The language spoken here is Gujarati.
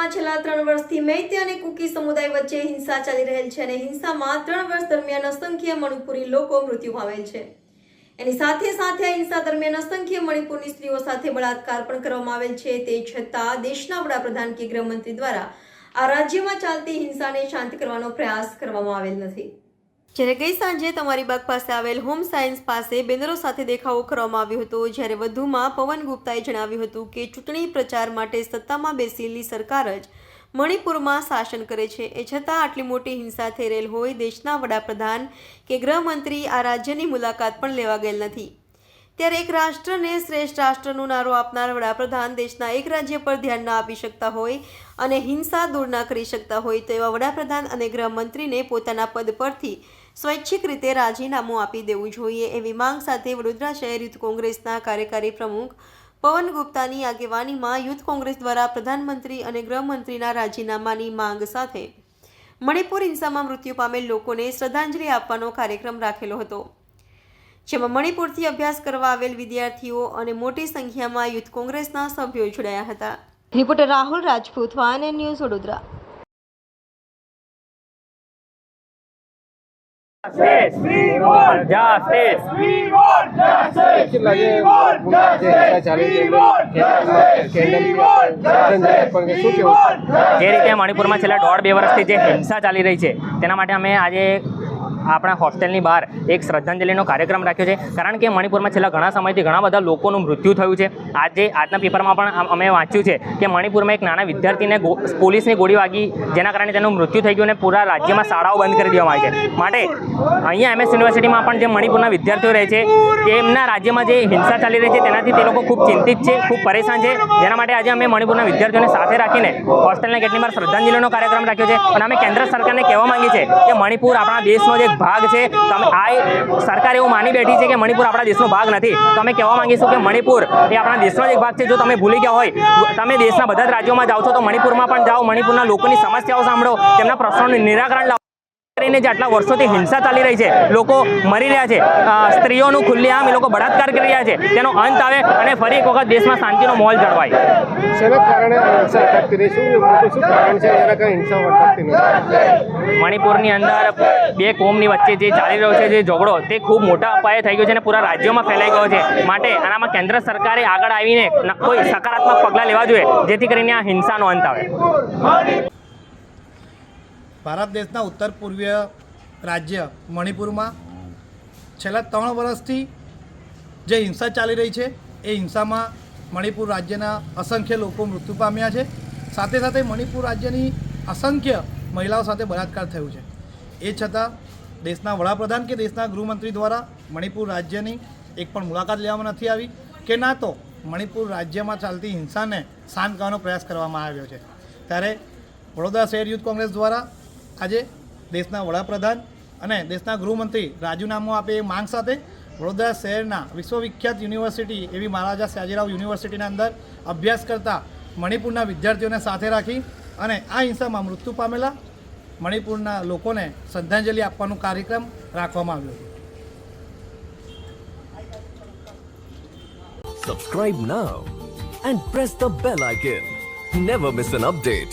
મણિપુરમાં છેલ્લા 3 વર્ષથી મૈતે અને કુકી સમુદાય વચ્ચે હિંસા ચાલી રહેલ છે અને હિંસામાં 3 વર્ષ દરમિયાન અસંખ્ય મણિપુરી લોકો મૃત્યુ પામેલ છે। એની સાથે સાથે આ હિંસા દરમિયાન અસંખ્ય મણિપુરની સ્ત્રીઓ સાથે બળાત્કાર પણ કરવામાં આવેલ છે। તે છતાં દેશના વડાપ્રધાન કે ગૃહમંત્રી દ્વારા આ રાજ્યમાં ચાલતી હિંસાને શાંત કરવાનો પ્રયાસ કરવામાં આવેલ નથી। જ્યારે ગઈ સાંજે તમારીબાગ પાસે આવેલ હોમ સાયન્સ પાસે બેનરો સાથે દેખાવો કરવામાં આવ્યો હતો। જ્યારે વધુમાં પવન ગુપ્તાએ જણાવ્યું હતું કે ચૂંટણી પ્રચાર માટે સત્તામાં બેસેલી સરકાર જ મણિપુરમાં શાસન કરે છે, એ છતાં આટલી મોટી હિંસા થઈ રહેલ હોય દેશના વડાપ્રધાન કે ગૃહમંત્રી આ રાજ્યની મુલાકાત પણ લેવા ગયેલ નથી। ત્યારે એક રાષ્ટ્રને શ્રેષ્ઠ રાષ્ટ્રનો નારો આપનાર વડાપ્રધાન દેશના એક રાજ્ય પર ધ્યાન ન આપી શકતા હોય અને હિંસા દૂર ન કરી શકતા હોય તો એવા વડાપ્રધાન અને ગૃહમંત્રીને પોતાના પદ પરથી સ્વૈચ્છિક રીતે રાજીનામું આપી દેવું જોઈએ એવી માંગ સાથે વડોદરા શહેર યુથ કોંગ્રેસના કાર્યકારી પ્રમુખ પવન ગુપ્તાની આગેવાનીમાં યુથ કોંગ્રેસ દ્વારા પ્રધાનમંત્રી અને ગૃહમંત્રીના રાજીનામાની માંગ સાથે મણિપુર હિંસામાં મૃત્યુ પામેલ લોકોને શ્રદ્ધાંજલિ આપવાનો કાર્યક્રમ રાખેલો હતો, જેમાં મણિપુરથી અભ્યાસ કરવા આવેલ વિદ્યાર્થીઓ અને મોટી સંખ્યામાં યુથ કોંગ્રેસના સભ્યો જોડાયા હતા। Reporter Rahul Rajput, van news, Vadodara. Justice! We want justice! We want justice! We want justice! We want justice! We want justice! જે રીતે મણિપુરમાં છેલ્લા 1.5-2 વર્ષથી જે હિંસા ચાલી રહી છે તેના માટે અમે આજે આપણા હોસ્ટેલની બહાર એક શ્રદ્ધાંજલિનો કાર્યક્રમ રાખ્યો છે, કારણ કે મણિપુરમાં છેલ્લા ઘણા સમયથી ઘણા બધા લોકોનું મૃત્યુ થયું છે। આજના પેપરમાં પણ અમે વાંચ્યું છે કે મણિપુરમાં એક નાના વિદ્યાર્થીને પોલીસની ગોળી વાગી, જેના કારણે તેનું મૃત્યુ થઈ ગયું અને પૂરા રાજ્યમાં શાળાઓ બંધ કરી દેવામાં આવી છે। માટે અહીંયા MS યુનિવર્સિટીમાં પણ જે મણિપુરના વિદ્યાર્થીઓ રહે છે તેમના રાજ્યમાં જે હિંસા ચાલી રહી છે તેનાથી તે લોકો ખૂબ ચિંતિત છે, ખૂબ પરેશાન છે, જેના માટે આજે અમે મણિપુરના વિદ્યાર્થીઓને સાથે રાખીને હોસ્ટેલના ગેટની બહાર શ્રદ્ધાંજલિનો કાર્યક્રમ રાખ્યો છે। અને અમે કેન્દ્ર સરકારને કહેવા માંગીએ છીએ કે મણિપુર આપણા દેશનો જે ભાગ છે, તો આ સરકાર એવું માની બેઠી છે કે મણિપુર આપણા દેશનો ભાગ નથી, તો અમે કહેવા માંગીશું કે મણિપુર એ આપણા દેશનો જ એક ભાગ છે। જો તમે ભૂલી ગયા હોય, તમે દેશના બધા જ રાજ્યોમાં જાઓ છો તો મણિપુરમાં પણ જાઓ, મણિપુરના લોકોની સમસ્યાઓ સાંભળો, તેમના પ્રશ્નોનું નિરાકરણ લાવો। કરીને જે આટલા વર્ષોથી હિંસા ચાલી રહી છે, લોકો મરી રહ્યા છે, સ્ત્રીઓનું ખુલ્લેઆમ એ લોકો બળાત્કાર કરી રહ્યા છે, તેનો અંત આવે અને ફરી એક વખત દેશમાં શાંતિનો માહોલ જળવાય। શેના કારણે હિંસા અટકતી રહી? શું કારણ છે જેના કારણે હિંસા અટકતી નથી? મણિપુરની અંદર 2 કોમની વચ્ચે જે ચાલી રહ્યો છે જે ઝઘડો, તે ખૂબ મોટા પાયે થઈ ગયો છે અને પૂરા રાજ્યોમાં ફેલાઈ ગયો છે। માટે આનામાં કેન્દ્ર સરકારે આગળ આવીને કોઈ સકારાત્મક પગલાં લેવા જોઈએ, જેથી કરીને આ હિંસાનો અંત આવે। ભારત દેશના ઉત્તર પૂર્વીય રાજ્ય મણિપુરમાં છેલ્લા 3 વર્ષથી જે હિંસા ચાલી રહી છે એ હિંસામાં મણિપુર રાજ્યના અસંખ્ય લોકો મૃત્યુ પામ્યા છે। સાથે સાથે મણિપુર રાજ્યની અસંખ્ય મહિલાઓ સાથે બળાત્કાર થયું છે। એ છતાં દેશના વડાપ્રધાન કે દેશના ગૃહમંત્રી દ્વારા મણિપુર રાજ્યની એક પણ મુલાકાત લેવામાં નથી આવી કે ના તો મણિપુર રાજ્યમાં ચાલતી હિંસાને શાંત કરવાનો પ્રયાસ કરવામાં આવ્યો છે। ત્યારે વડોદરા શહેર યુથ કોંગ્રેસ દ્વારા આજે દેશના વડાપ્રધાન અને દેશના ગૃહમંત્રી રાજીનામું આપે એ માંગ સાથે વડોદરા શહેરના વિશ્વવિખ્યાત યુનિવર્સિટી એવી મહારાજા સયાજીરાવ યુનિવર્સિટીના અંદર અભ્યાસ કરતા મણિપુરના વિદ્યાર્થીઓને સાથે રાખી અને આ હિંસામાં મૃત્યુ પામેલા મણિપુરના લોકોને શ્રદ્ધાંજલિ આપવાનો કાર્યક્રમ રાખવામાં આવ્યો હતો। Subscribe now and press the bell icon. Never miss an update.